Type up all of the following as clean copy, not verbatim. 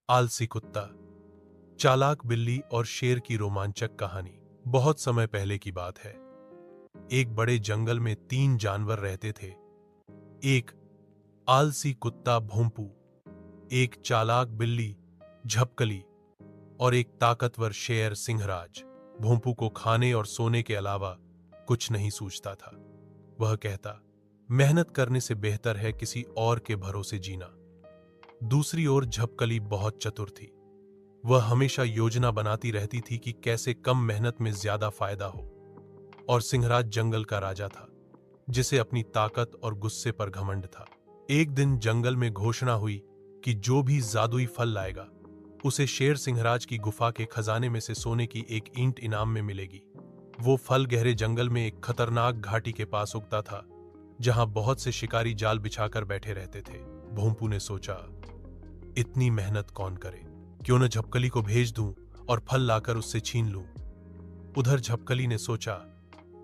आलसी कुत्ता, चालाक बिल्ली और शेर की रोमांचक कहानी। बहुत समय पहले की बात है। एक बड़े जंगल में 3 जानवर रहते थे। एक आलसी कुत्ता भोंपू, एक चालाक बिल्ली झपकली और एक ताकतवर शेर सिंहराज। भोंपू को खाने और सोने के अलावा कुछ नहीं सूझता था। वह कहता, मेहनत करने से बेहतर है किसी और के भरोसे जीना। दूसरी ओर झपकली बहुत चतुर थी। वह हमेशा योजना बनाती रहती थी कि कैसे कम मेहनत में ज्यादा फायदा हो। और सिंहराज जंगल का राजा था, जिसे अपनी ताकत और गुस्से पर घमंड था। एक दिन जंगल में घोषणा हुई कि जो भी जादुई फल लाएगा, उसे शेर सिंहराज की गुफा के खजाने में से सोने की एक ईंट इनाम में मिलेगी। वो फल गहरे जंगल में एक खतरनाक घाटी के पास उगता था, जहां बहुत से शिकारी जाल बिछाकर बैठे रहते थे। भोंपू ने सोचा, इतनी मेहनत कौन करे, क्यों न झपकली को भेज दूं और फल लाकर उससे छीन लूं। उधर झपकली ने सोचा,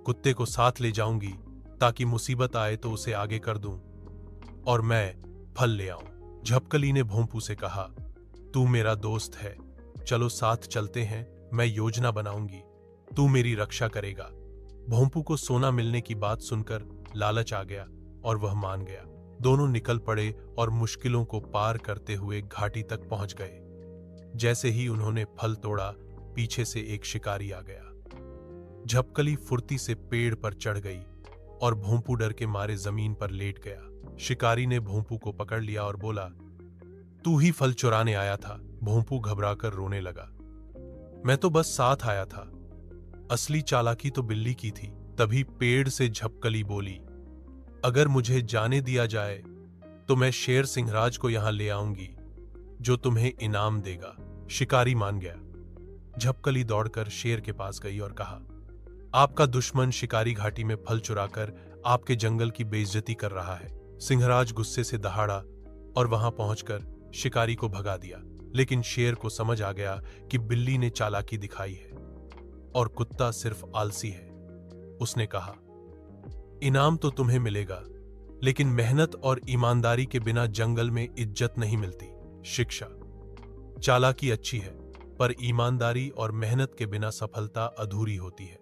कुत्ते को साथ ले जाऊंगी ताकि मुसीबत आए तो उसे आगे कर दूं और मैं फल ले आऊं। झपकली ने भोंपू से कहा, तू मेरा दोस्त है, चलो साथ चलते हैं, मैं योजना बनाऊंगी, तू मेरी रक्षा करेगा। भोंपू को सोना मिलने की बात सुनकर लालच आ गया और वह मान गया। दोनों निकल पड़े और मुश्किलों को पार करते हुए घाटी तक पहुंच गए। जैसे ही उन्होंने फल तोड़ा, पीछे से एक शिकारी आ गया। झपकली फुर्ती से पेड़ पर चढ़ गई और भोंपू डर के मारे जमीन पर लेट गया। शिकारी ने भोंपू को पकड़ लिया और बोला, तू ही फल चुराने आया था। भोंपू घबराकर रोने लगा, मैं तो बस साथ आया था, असली चालाकी तो बिल्ली की थी। तभी पेड़ से झपकली बोली, अगर मुझे जाने दिया जाए तो मैं शेर सिंहराज को यहां ले आऊंगी, जो तुम्हें इनाम देगा। शिकारी मान गया। झपकली दौड़कर शेर के पास गई और कहा, आपका दुश्मन शिकारी घाटी में फल चुराकर आपके जंगल की बेइज्जती कर रहा है। सिंहराज गुस्से से दहाड़ा और वहां पहुंचकर शिकारी को भगा दिया। लेकिन शेर को समझ आ गया कि बिल्ली ने चालाकी दिखाई है और कुत्ता सिर्फ आलसी है। उसने कहा, इनाम तो तुम्हें मिलेगा, लेकिन मेहनत और ईमानदारी के बिना जंगल में इज्जत नहीं मिलती। शिक्षा, चालाकी अच्छी है, पर ईमानदारी और मेहनत के बिना सफलता अधूरी होती है।